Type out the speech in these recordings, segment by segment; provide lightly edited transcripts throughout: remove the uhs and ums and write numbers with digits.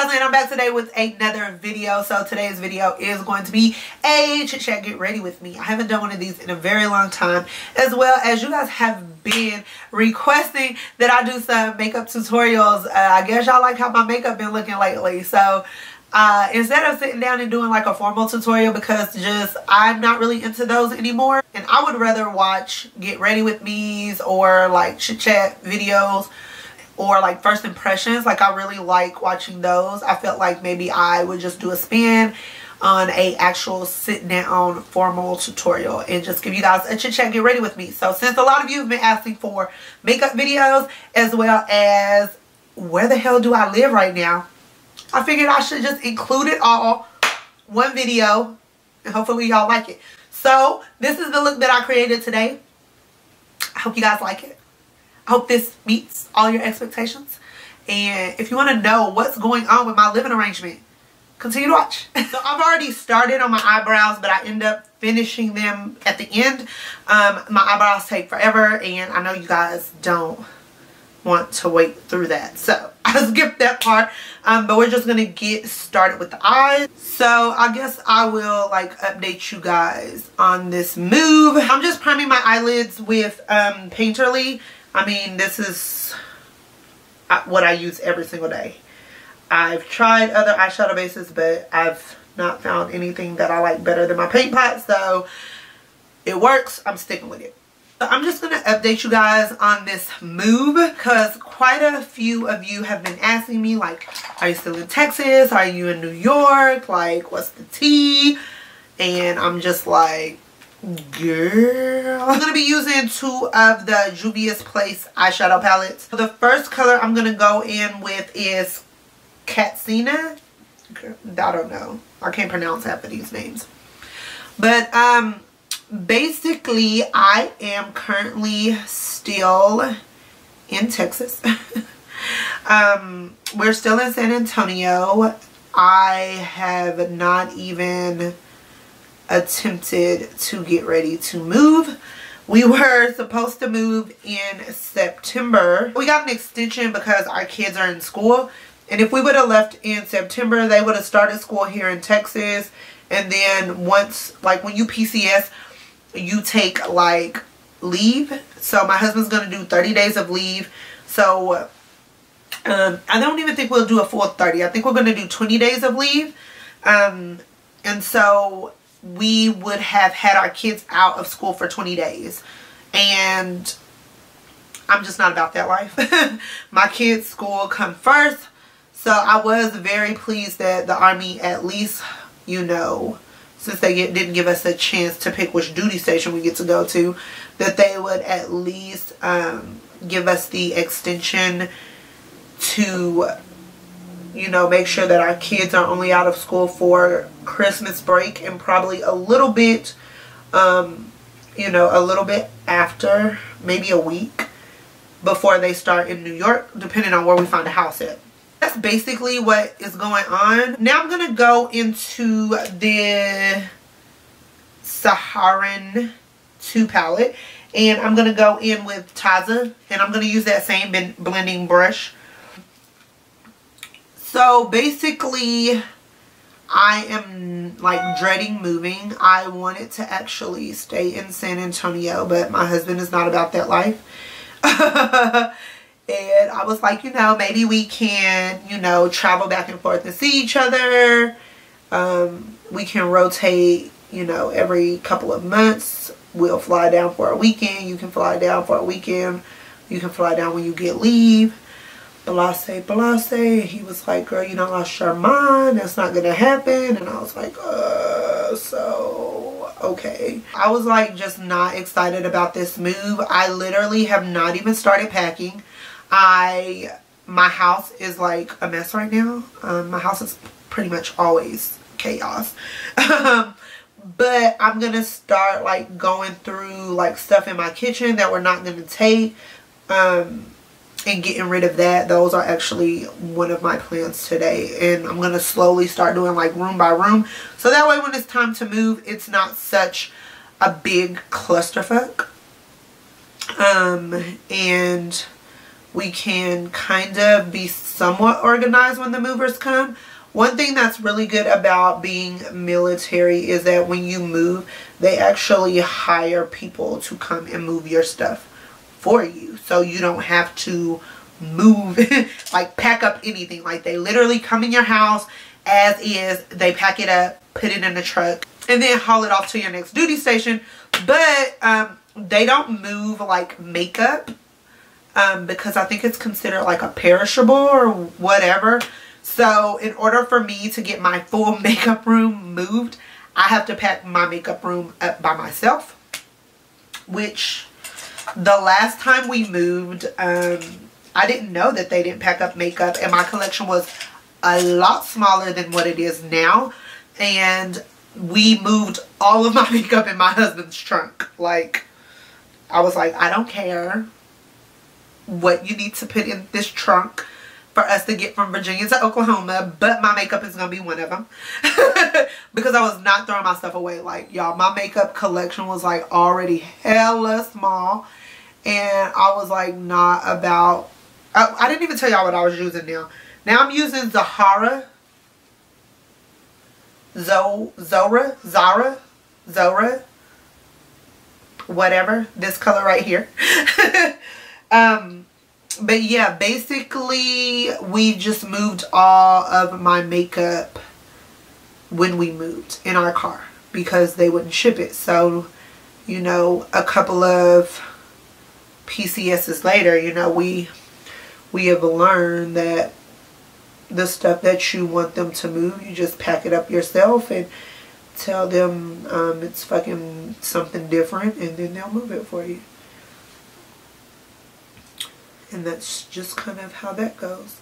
And I'm back today with another video. So today's video is going to be a chit chat get ready with me. I haven't done one of these in a very long time, as well as you guys have been requesting that I do some makeup tutorials. I guess y'all like how my makeup been looking lately. So instead of sitting down and doing like a formal tutorial, because I'm not really into those anymore, and I would rather watch get ready with me's or like chit chat videos or like first impressions. Like, I really like watching those. I felt like maybe I would just do a spin on a actual sit down formal tutorial and just give you guys a chit chat get ready with me. So since a lot of you have been asking for makeup videos, as well as where the hell do I live right now, I figured I should just include it all one video, and hopefully y'all like it. So this is the look that I created today. I hope you guys like it. I hope this meets all your expectations. And if you want to know what's going on with my living arrangement, continue to watch. So I've already started on my eyebrows, but I end up finishing them at the end. My eyebrows take forever, and I know you guys don't want to wait through that. So I skipped that part. But we're just going to get started with the eyes. So I guess I will like update you guys on this move. I'm just priming my eyelids with Painterly. I mean, this is what I use every single day. I've tried other eyeshadow bases, but I've not found anything that I like better than my paint pot. So it works. I'm sticking with it. So I'm just going to update you guys on this move, because quite a few of you have been asking me, like, are you still in Texas? Are you in New York? Like, what's the tea? And I'm just like, girl. I'm going to be using two of the Juvia's Place eyeshadow palettes. So the first color I'm going to go in with is Katsina. I don't know. I can't pronounce half of these names. But basically I am currently still in Texas. We're still in San Antonio. I have not even attempted to get ready to move. We were supposed to move in September. We got an extension because our kids are in school, and if we would have left in September, they would have started school here in Texas. And then once, like, when you PCS, you take like leave. So my husband's gonna do 30 days of leave. So I don't even think we'll do a full 30. I think we're gonna do 20 days of leave. And so we would have had our kids out of school for 20 days. And I'm just not about that life. My kids' school come first. So I was very pleased that the Army, at least, you know, since they didn't give us a chance to pick which duty station we get to go to, that they would at least give us the extension to, you know, make sure that our kids are only out of school for Christmas break and probably a little bit, you know, a little bit after, maybe a week before they start in New York, depending on where we find a house at. That's basically what is going on. Now I'm going to go into the Saharan 2 palette, and I'm going to go in with Taza, and I'm going to use that same blending brush. So basically, I am like dreading moving. I wanted to actually stay in San Antonio, but my husband is not about that life. And I was like, you know, maybe we can, you know, travel back and forth and see each other. We can rotate, you know, every couple of months. We'll fly down for a weekend. You can fly down for a weekend. You can fly down when you get leave. Blase, blase. He was like, girl, you know, lost your mind. That's not going to happen. And I was like, so, okay. I was like just not excited about this move. I literally have not even started packing. My house is like a mess right now. My house is pretty much always chaos. But I'm gonna start like going through like stuff in my kitchen that we're not gonna take, and getting rid of that. Those are actually one of my plans today, and I'm gonna slowly start doing like room by room, so that way when it's time to move, it's not such a big clusterfuck. And we can kind of be somewhat organized when the movers come. One thing that's really good about being military is that when you move, they actually hire people to come and move your stuff for you. So you don't have to move, like pack up anything. Like they literally come in your house as is, they pack it up, put it in the truck, and then haul it off to your next duty station. But they don't move like makeup because I think it's considered like a perishable or whatever. So in order for me to get my full makeup room moved, I have to pack my makeup room up by myself. Which the last time we moved, I didn't know that they didn't pack up makeup, and my collection was a lot smaller than what it is now. And we moved all of my makeup in my husband's trunk. Like, I was like, I don't care what you need to put in this trunk for us to get from Virginia to Oklahoma, but my makeup is going to be one of them. Because I was not throwing my stuff away. Like, y'all, my makeup collection was like already hella small. And I was like not about... I didn't even tell y'all what I was using now. Now I'm using Zara, whatever, this color right here. But yeah, basically we just moved all of my makeup when we moved in our car because they wouldn't ship it. So, you know, a couple of PCSs later, you know, we have learned that the stuff that you want them to move, you just pack it up yourself and tell them it's fucking something different, and then they'll move it for you. And that's just kind of how that goes.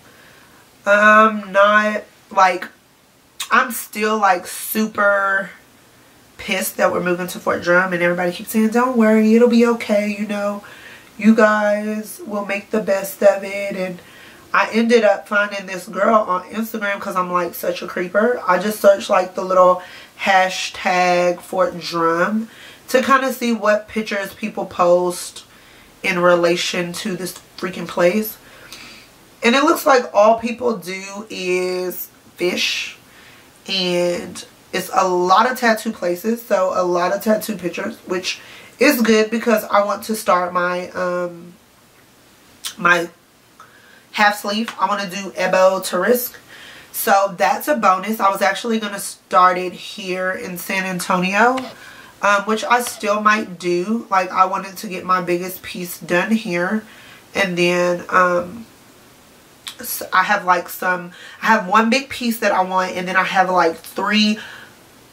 Not like, I'm still like super pissed that we're moving to Fort Drum, and everybody keeps saying, don't worry, it'll be okay, you know, you guys will make the best of it. And I ended up finding this girl on Instagram because I'm like such a creeper. I just searched like the little hashtag Fort Drum to kind of see what pictures people post in relation to this freaking place. And it looks like all people do is fish, and it's a lot of tattoo places, so a lot of tattoo pictures, which is good because I want to start my my half sleeve. I want to do Ebo to Risk, so that's a bonus. I was actually going to start it here in San Antonio, which I still might do. Like, I wanted to get my biggest piece done here, and then so I have like I have one big piece that I want, and then I have like 3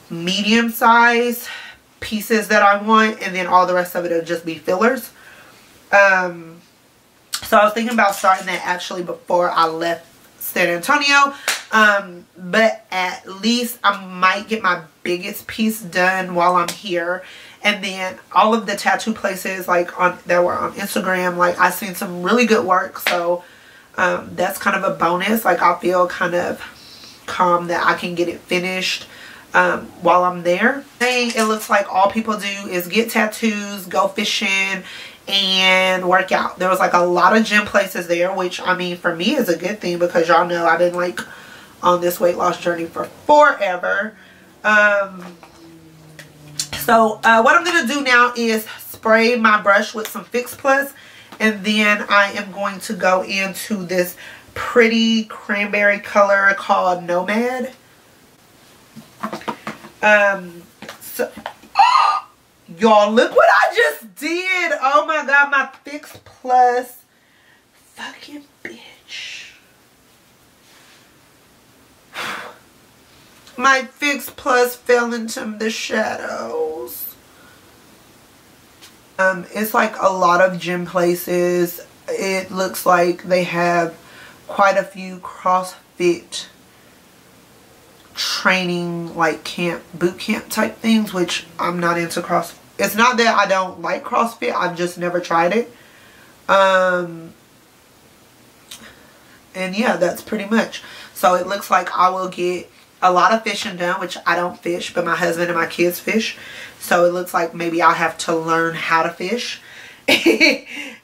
medium size pieces that I want, and then all the rest of it will just be fillers. So I was thinking about starting that actually before I left San Antonio, but at least I might get my biggest piece done while I'm here. And then all of the tattoo places like that were on Instagram, like I seen some really good work, so that's kind of a bonus. Like, I feel kind of calm that I can get it finished while I'm there. It looks like all people do is get tattoos, go fishing, and work out. There was like a lot of gym places there, which I mean for me is a good thing because y'all know I've been like on this weight loss journey for forever. So what I'm going to do now is spray my brush with some Fix Plus, and then I am going to go into this pretty cranberry color called Nomad. Y'all, look what I just did. Oh my god, my Fix Plus fucking bitch. My Fix Plus fell into the shadows. It's like a lot of gym places. It looks like they have quite a few CrossFit training, like boot camp type things, which I'm not into CrossFit. It's not that I don't like CrossFit, I've just never tried it. And yeah, that's pretty much. So it looks like I will get a lot of fishing done, which I don't fish, but my husband and my kids fish. So it looks like maybe I'll have to learn how to fish.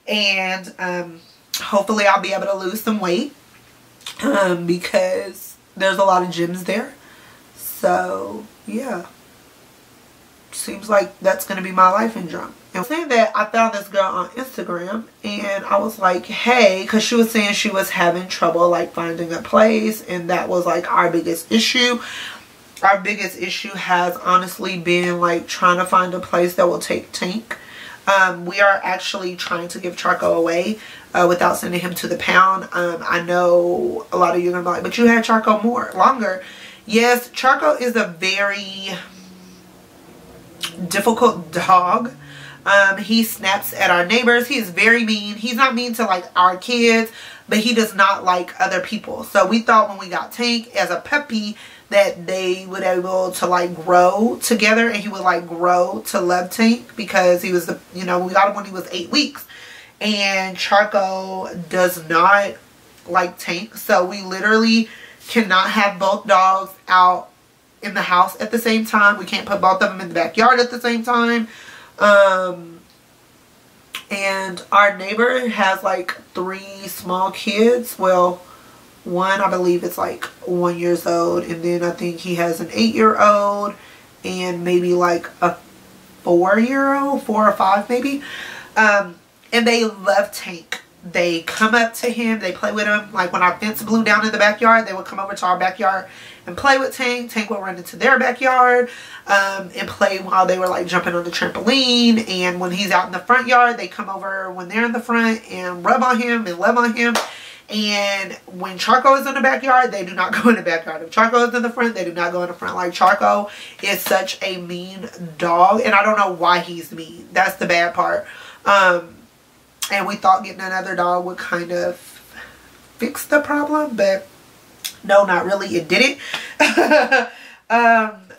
And hopefully I'll be able to lose some weight because there's a lot of gyms there. So yeah, seems like that's going to be my life in drum. And saying that, I found this girl on Instagram and I was like, hey, because she was saying she was having trouble like finding a place, and that was like our biggest issue. Our biggest issue has honestly been like trying to find a place that will take Tank. We are actually trying to give Charco away without sending him to the pound. I know a lot of you are going to be like, but you had Charco longer. Yes, Charco is a very difficult dog. He snaps at our neighbors. He is very mean. He's not mean to like our kids, but he does not like other people. So we thought when we got Tank as a puppy that they would be able to like grow together, and he would like grow to love Tank because he was the, you know, we got him when he was 8 weeks, and Charco does not like Tank. So we literally cannot have both dogs out in the house at the same time. We can't put both of them in the backyard at the same time. And our neighbor has like 3 small kids. Well, one I believe is like 1 year old, and then I think he has an 8-year-old and maybe like a 4-year-old, 4 or 5 maybe. And they love Tank. They come up to him, they play with him. Like when our fence blew down in the backyard, they would come over to our backyard and play with Tank. Tank would run into their backyard and play while they were like jumping on the trampoline. And when he's out in the front yard, they come over when they're in the front and rub on him and love on him. And when Charco is in the backyard, they do not go in the backyard. If Charco is in the front, they do not go in the front. Like, Charco is such a mean dog, and I don't know why he's mean. That's the bad part. And we thought getting another dog would kind of fix the problem, but no, not really. It didn't.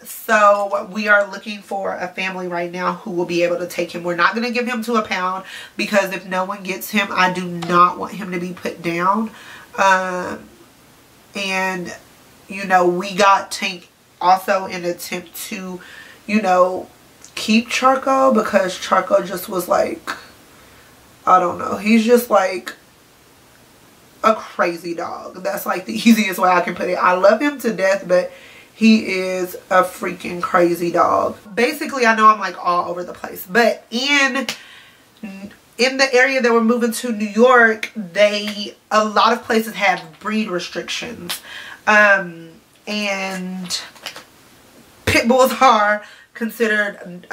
So we are looking for a family right now who will be able to take him. We're not going to give him to a pound because if no one gets him, I do not want him to be put down. And, you know, we got Tank also in an attempt to, you know, keep Charco, because Charco just was like, I don't know. He's just like a crazy dog. That's like the easiest way I can put it. I love him to death, but he is a freaking crazy dog. Basically, I know I'm like all over the place, but in the area that we're moving to, New York, a lot of places have breed restrictions. And pit bulls are considered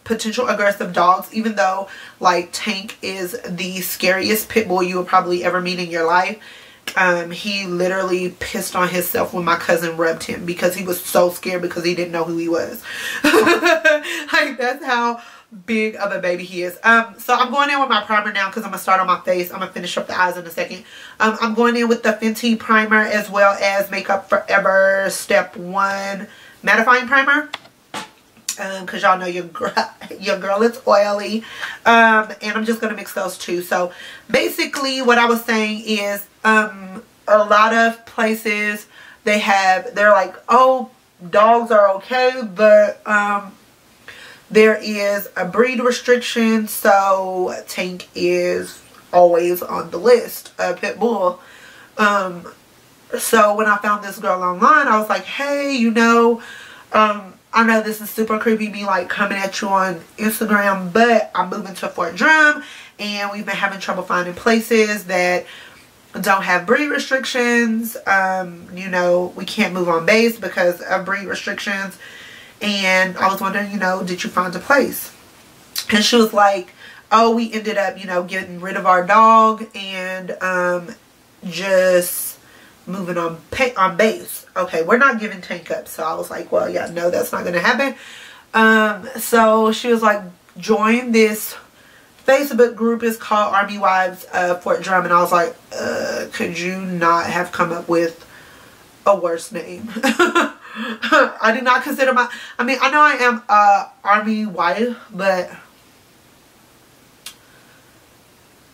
potential aggressive dogs, even though like Tank is the scariest pit bull you will probably ever meet in your life. He literally pissed on himself when my cousin rubbed him because he was so scared because he didn't know who he was. Like, that's how big of a baby he is. So I'm going in with my primer now because I'm going to start on my face. I'm going to finish up the eyes in a second. I'm going in with the Fenty primer as well as Makeup Forever Step 1 mattifying primer. Because y'all know your girl is oily. And I'm just going to mix those two. So basically what I was saying is a lot of places they're like, oh, dogs are okay, but there is a breed restriction, so Tank is always on the list, a pit bull. So when I found this girl online, I was like, hey, you know, I know this is super creepy, me like coming at you on Instagram, but I'm moving to Fort Drum and we've been having trouble finding places that don't have breed restrictions. You know, we can't move on base because of breed restrictions. And I was wondering, you know, did you find a place? And she was like, oh, we ended up, you know, getting rid of our dog and just moving on base. Okay, we're not giving Tank up. So I was like, well, yeah, no, that's not going to happen. So she was like, join this Facebook group. Is called Army Wives Fort Drum. And I was like, could you not have come up with a worse name? I do not consider I mean, I know I am a Army wife, but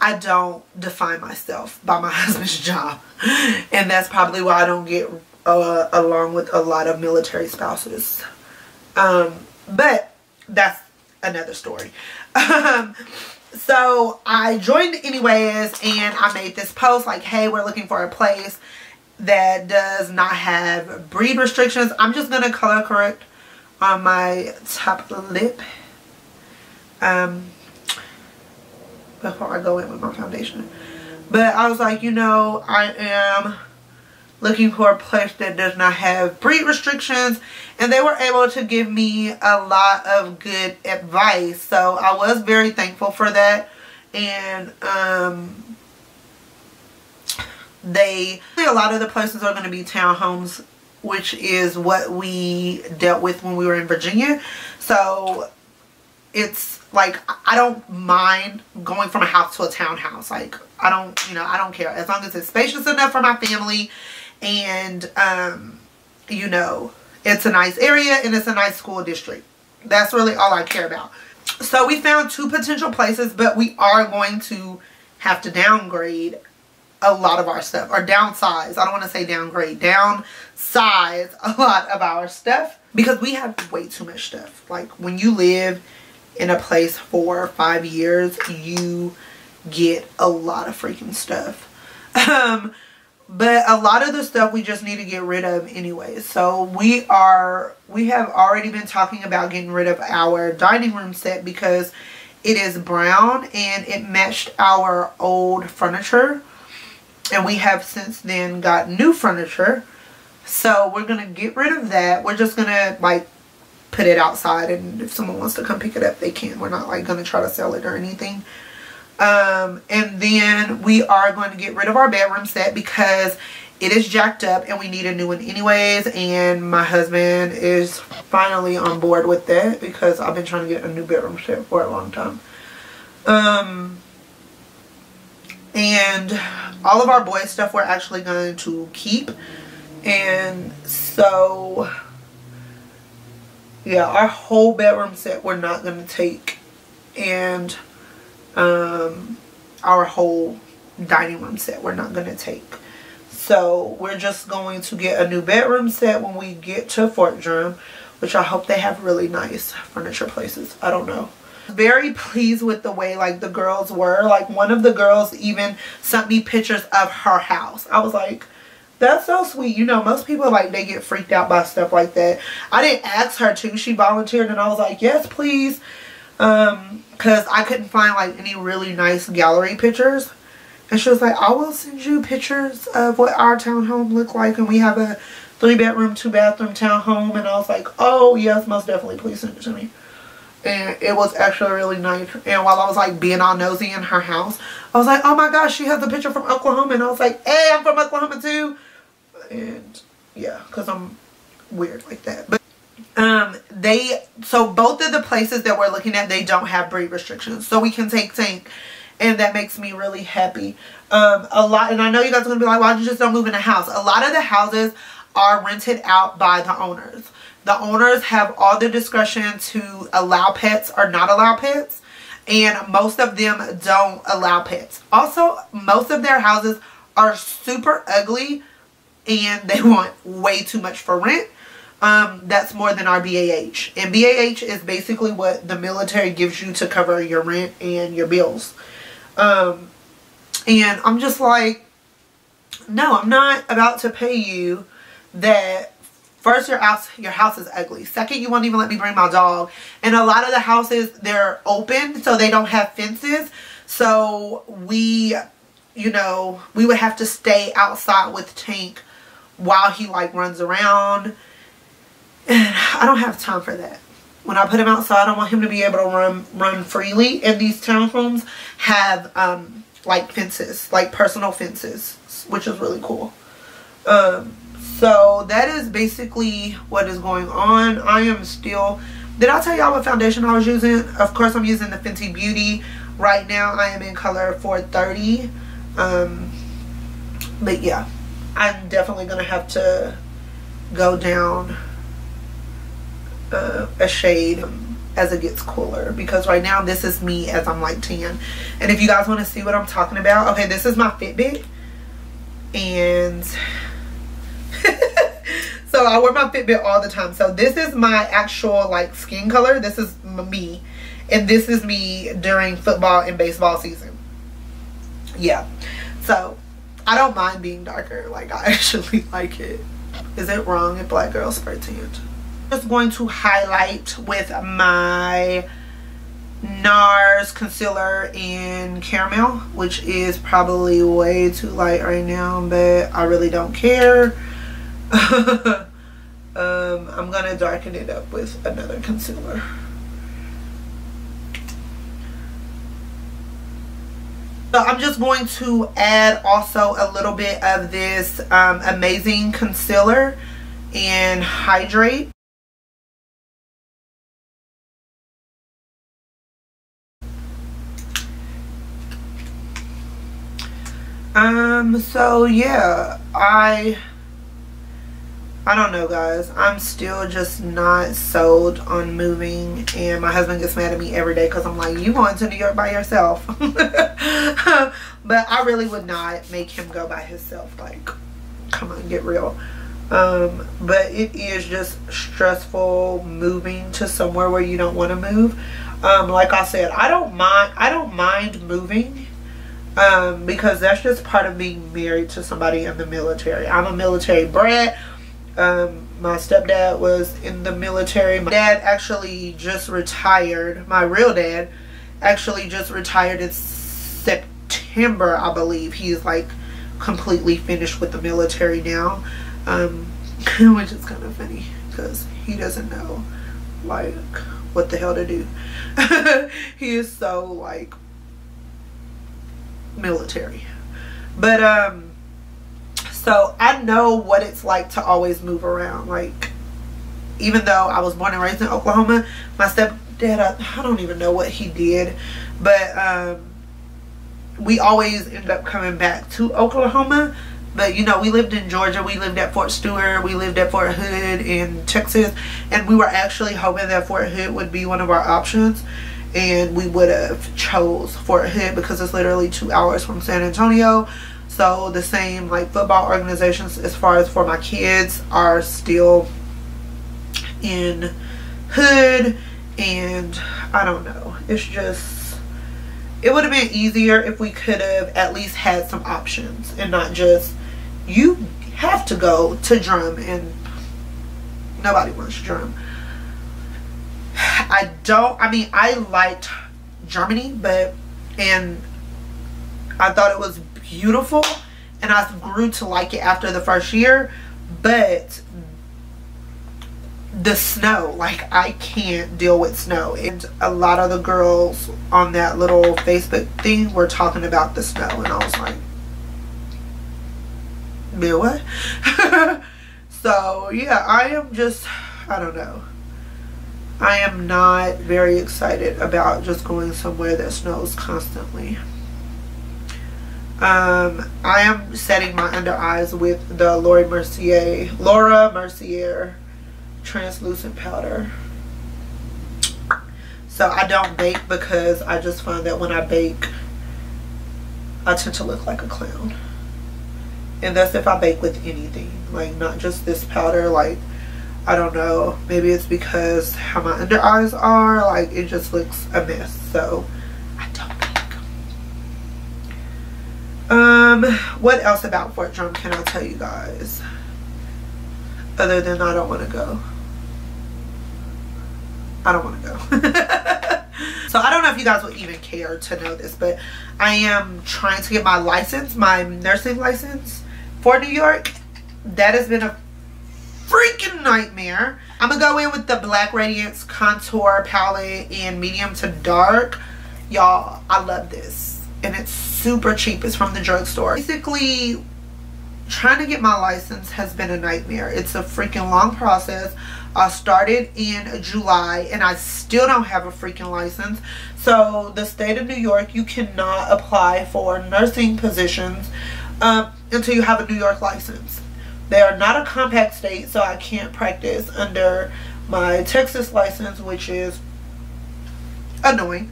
I don't define myself by my husband's job. And that's probably why I don't get along with a lot of military spouses. But that's another story. So I joined anyways, and I made this post like, hey, we're looking for a place that does not have breed restrictions. I'm just gonna color correct on my top lip before I go in with my foundation. But I was like, you know, I am looking for a place that does not have breed restrictions, and they were able to give me a lot of good advice, so I was very thankful for that. And a lot of the places are going to be townhomes, which is what we dealt with when we were in Virginia. So it's like, I don't mind going from a house to a townhouse. Like, I don't care, as long as it's spacious enough for my family. And, you know, it's a nice area and it's a nice school district. That's really all I care about. So we found 2 potential places, but we are going to have to downgrade a lot of our stuff. Or downsize. I don't want to say downgrade. Downsize a lot of our stuff. Because we have way too much stuff. Like, when you live in a place for 5 years, you get a lot of freaking stuff. But a lot of the stuff we just need to get rid of anyway. So we have already been talking about getting rid of our dining room set because it is brown and it matched our old furniture. And we have since then got new furniture. So we're going to get rid of that. We're just going to like put it outside, and if someone wants to come pick it up, they can. We're not like going to try to sell it or anything. And then we are going to get rid of our bedroom set because it is jacked up and we need a new one anyways. And my husband is finally on board with that because I've been trying to get a new bedroom set for a long time. And all of our boys stuff we're actually going to keep. And so, yeah, our whole bedroom set we're not going to take. And our whole dining room set we're not going to take. So we're just going to get a new bedroom set when we get to Fort Drum, which I hope they have really nice furniture places. I don't know. Very pleased with the way like the girls were. Like, one of the girls even sent me pictures of her house. I was like, that's so sweet. You know, most people like, they get freaked out by stuff like that. I didn't ask her to. She volunteered and I was like, yes, please. Because I couldn't find like any really nice gallery pictures. And she was like, I will send you pictures of what our townhome looked like. And we have a 3-bedroom, 2-bathroom townhome. And I was like, oh yes, most definitely, please send it to me. And it was actually really nice. And while I was like being all nosy in her house, I was like, oh my gosh, she has a picture from Oklahoma. And I was like, hey, I'm from Oklahoma too. And yeah, because I'm weird like that. But so both of the places that we're looking at, they don't have breed restrictions, so we can take Tank, and that makes me really happy. A lot, and I know you guys are gonna be like, why don't you just don't move in a house? A lot of the houses are rented out by the owners. The owners have all the discretion to allow pets or not allow pets, and most of them don't allow pets. Also, most of their houses are super ugly and they want way too much for rent. That's more than our BAH. And BAH is basically what the military gives you to cover your rent and your bills. And I'm just like, no, I'm not about to pay you that. First, your house is ugly. Second, you won't even let me bring my dog. And a lot of the houses, they're open, so they don't have fences. So we, you know, we would have to stay outside with Tank while he like runs around. And I don't have time for that. When I put him outside, I want him to be able to run freely. And these townhomes have like fences, like personal fences, which is really cool. So that is basically what is going on. I am still, did I tell y'all what foundation I was using? Of course, I'm using the Fenty Beauty. Right now, I am in color 430. But yeah, I'm definitely going to have to go down a shade as it gets cooler. Because right now, this is me as I'm like tan. And if you guys want to see what I'm talking about, okay, this is my Fitbit. And so I wear my Fitbit all the time. So this is my actual like skin color. This is me. And this is me during football and baseball season. Yeah. So, I don't mind being darker. Like, I actually like it. Is it wrong if black girls spray tanned? I'm just going to highlight with my NARS concealer in caramel, which is probably way too light right now, but I really don't care. I'm gonna darken it up with another concealer. So I'm just going to add also a little bit of this amazing concealer and hydrate. So yeah, I don't know, guys. I'm still just not sold on moving, and my husband gets mad at me every day because I'm like, you going to New York by yourself? But I really would not make him go by himself. Like, come on, get real. But it is just stressful moving to somewhere where you don't want to move. Like I said, I don't mind moving. Because that's just part of being married to somebody in the military. I'm a military brat. My stepdad was in the military. My dad actually just retired. My real dad actually just retired in September, I believe. He's like completely finished with the military now, which is kind of funny because he doesn't know like what the hell to do. He is so like military. But so I know what it's like to always move around. Like, even though I was born and raised in Oklahoma, my stepdad, I don't even know what he did, but we always end up coming back to Oklahoma. But you know, we lived in Georgia, we lived at Fort Stewart, we lived at Fort Hood in Texas, and we were actually hoping that Fort Hood would be one of our options. And we would have chose Fort Hood because it's literally 2 hours from San Antonio. So the same like football organizations as far as for my kids are still in Hood. And I don't know, it's just, it would have been easier if we could have at least had some options and not just, you have to go to Drum, and nobody wants Drum. I mean, I liked Germany, and I thought it was beautiful, and I grew to like it after the first year, but the snow, like, I can't deal with snow. And a lot of the girls on that little Facebook thing were talking about the snow, and I was like, man, what? So yeah, I am just, I don't know, I am not very excited about just going somewhere that snows constantly. I am setting my under eyes with the Laura Mercier translucent powder. So I don't bake because I just find that when I bake, I tend to look like a clown. And that's if I bake with anything, like not just this powder. Like, I don't know, maybe it's because how my under eyes are, like it just looks a mess. So I don't bake. What else about Fort Drum can I tell you guys other than I don't want to go? I don't want to go. So I don't know if you guys would even care to know this, but I am trying to get my license, my nursing license for New York. That has been a freaking nightmare. I'm gonna go in with the Black Radiance contour palette in medium to dark. Y'all, I love this, and it's super cheap. It's from the drugstore. Basically, trying to get my license has been a nightmare. It's a freaking long process. I started in July and I still don't have a freaking license. So the state of New York, you cannot apply for nursing positions until you have a New York license. They are not a compact state, so I can't practice under my Texas license, which is annoying.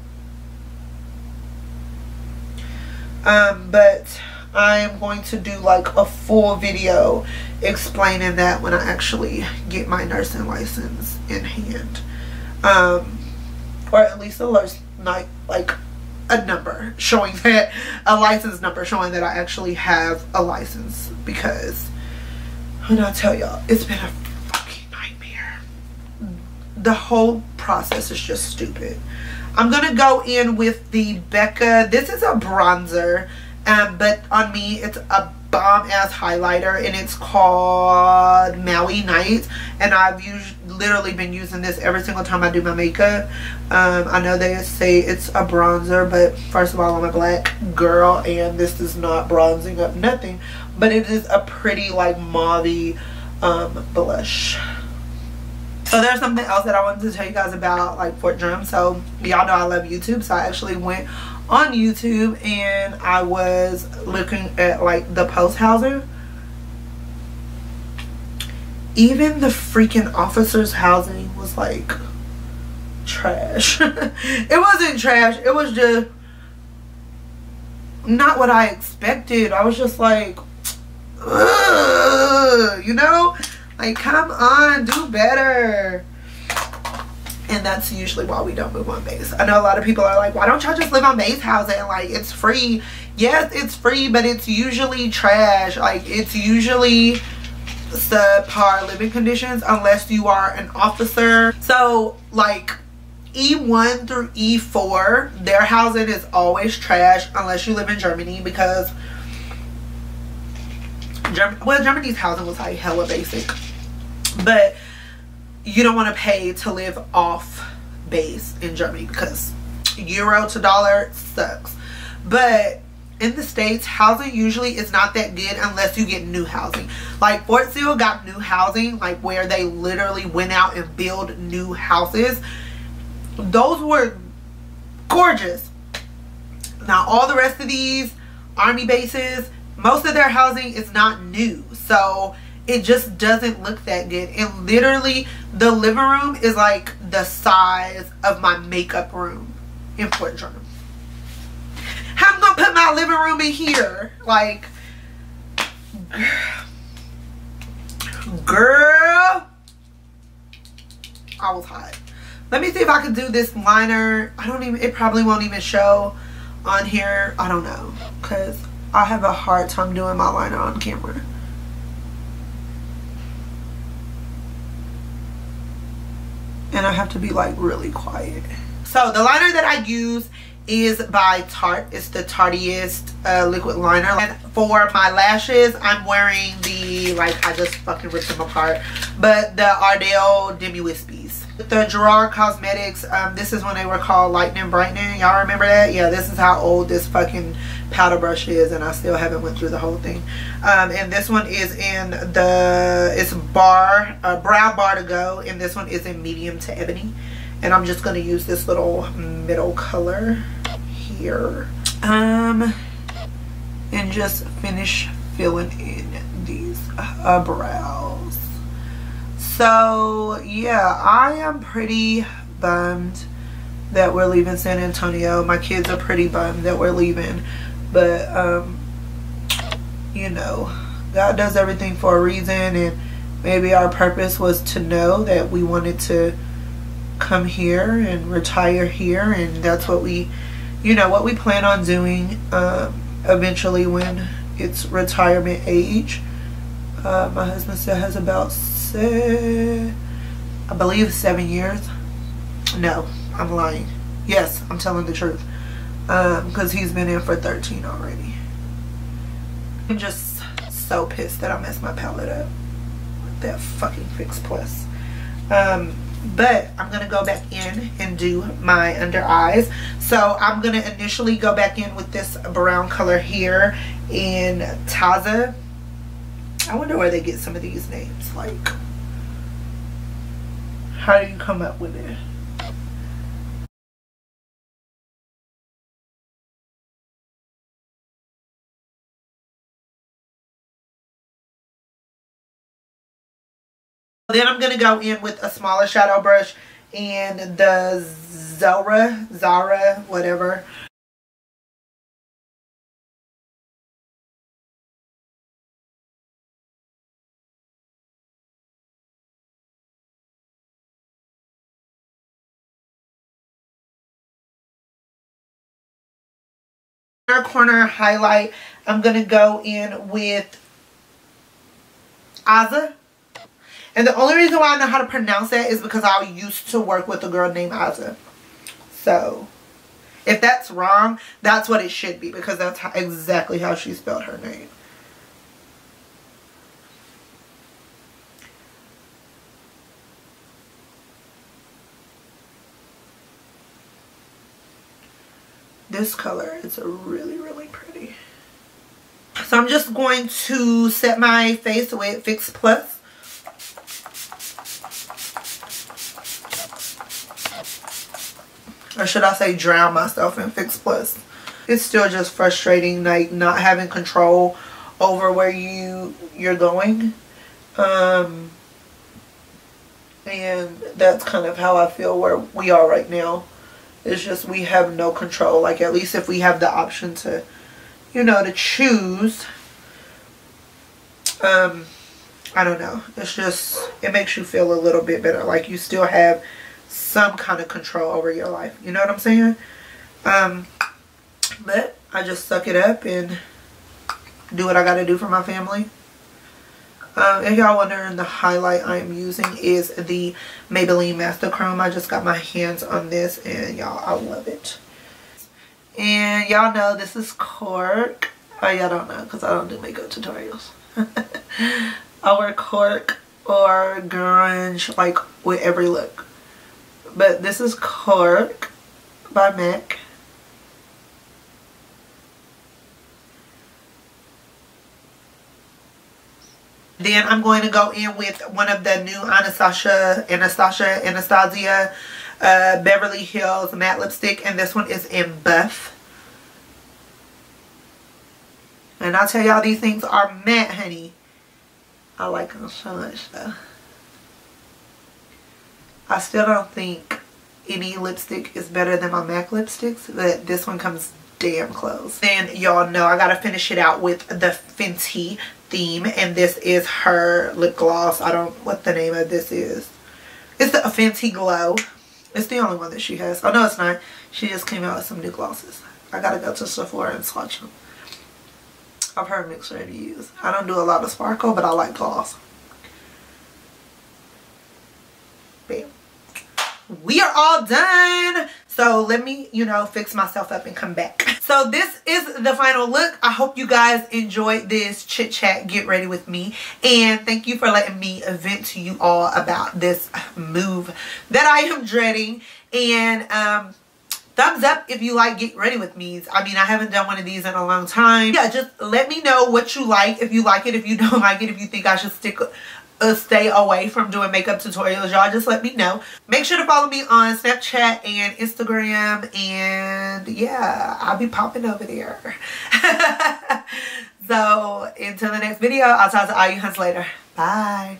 But I am going to do like a full video explaining that when I actually get my nursing license in hand. or at least a like a number showing that, a license number showing that I actually have a license, because when I tell y'all, it's been a fucking nightmare. The whole process is just stupid. I'm gonna go in with the Becca. This is a bronzer, but on me it's a bomb ass highlighter, and it's called Maui Nights, and I've literally been using this every single time I do my makeup. I know they say it's a bronzer, but first of all, I'm a black girl and this is not bronzing up nothing, but it is a pretty like mauve blush. So there's something else that I wanted to tell you guys about, like Fort Drum. So y'all know I love YouTube, so I actually went on YouTube and I was looking at like the post housing. Even the freaking officers' housing was like trash. It wasn't trash, it was just not what I expected. I was just like, ugh, you know, like, come on, do better. And that's usually why we don't move on base. I know a lot of people are like, why don't y'all just live on base housing? Like, it's free. Yes, it's free, but it's usually trash. Like, it's usually subpar living conditions unless you are an officer. So, like, E1 through E4, their housing is always trash unless you live in Germany, because Germany's housing was like hella basic. But you don't want to pay to live off base in Germany because euro to dollar sucks. But in the States, housing usually is not that good unless you get new housing. Like Fort Sill got new housing, like where they literally went out and built new houses. Those were gorgeous. Now all the rest of these army bases, most of their housing is not new, so it just doesn't look that good. And literally the living room is like the size of my makeup room in Fort Drum. How am I gonna put my living room in here? Like, girl, I was hot. Let me see if I can do this liner. It probably won't even show on here. I don't know, because I have a hard time doing my liner on camera. And I have to be like really quiet. So the liner that I use is by Tarte. It's the Tartiest liquid liner. And for my lashes, I'm wearing the, like, I just fucking ripped them apart, but the Ardell Demi Wispies. The Gerard Cosmetics, this is when they were called Lightening Brightening. Y'all remember that? Yeah, this is how old this fucking powder brush is, and I still haven't went through the whole thing. And this one is in it's brown bar to go, and this one is in medium to ebony. And I'm just going to use this little middle color here, and just finish filling in these brows. So yeah, I am pretty bummed that we're leaving San Antonio. My kids are pretty bummed that we're leaving, but you know, God does everything for a reason, and maybe our purpose was to know that we wanted to come here and retire here, and that's what we, you know, what we plan on doing eventually when it's retirement age. My husband still has about I believe 7 years. No, I'm lying. Yes, I'm telling the truth, because he's been in for 13 already. I'm just so pissed that I messed my palette up with that fucking Fix Plus. But I'm gonna go back in and do my under eyes. So I'm gonna initially go back in with this brown color here in Taza. I wonder where they get some of these names. Like, how do you come up with it? Then I'm going to go in with a smaller shadow brush and the Zara, whatever. inner corner highlight, I'm going to go in with Aza. And the only reason why I know how to pronounce that is because I used to work with a girl named Aza. So, if that's wrong, that's what it should be, because that's exactly how she spelled her name. This color is really, really pretty. So I'm just going to set my face with Fix Plus. Or should I say drown myself in Fix Plus. It's still just frustrating, like not having control over where you're going. And that's kind of how I feel where we are right now. It's just we have no control. Like, at least if we have the option to, you know, to choose. I don't know. It's just, it makes you feel a little bit better. Like you still have some kind of control over your life. You know what I'm saying? But I just suck it up and do what I gotta do for my family. If y'all wondering, the highlight I am using is the Maybelline Master Chrome. I just got my hands on this and y'all, I love it. And y'all know this is cork. Oh, y'all don't know because I don't do makeup tutorials. I wear cork or grunge like with every look. But this is Cork by MAC. Then I'm going to go in with one of the new Anastasia Beverly Hills matte lipstick. And this one is in Buff. And I'll tell y'all, these things are matte, honey. I like them so much though. I still don't think any lipstick is better than my MAC lipsticks, but this one comes damn close. And y'all know I gotta finish it out with the Fenty theme, and this is her lip gloss. I don't know what the name of this is. It's the Fenty Glow. It's the only one that she has. Oh no, it's not. She just came out with some new glosses. I gotta go to Sephora and swatch them. I've heard mixed ready to use. I don't do a lot of sparkle, but I like gloss. Bam. We are all done. So let me, you know, fix myself up and come back. So this is the final look. I hope you guys enjoyed this chit chat get ready with me. And thank you for letting me vent to you all about this move that I am dreading. And thumbs up if you like get ready with me. I mean, I haven't done one of these in a long time. Yeah, just let me know what you like. If you like it, if you don't like it, if you think I should stay away from doing makeup tutorials, y'all just let me know. Make sure to follow me on Snapchat and Instagram, and yeah, I'll be popping over there. So until the next video, I'll talk to all you hunts later. Bye.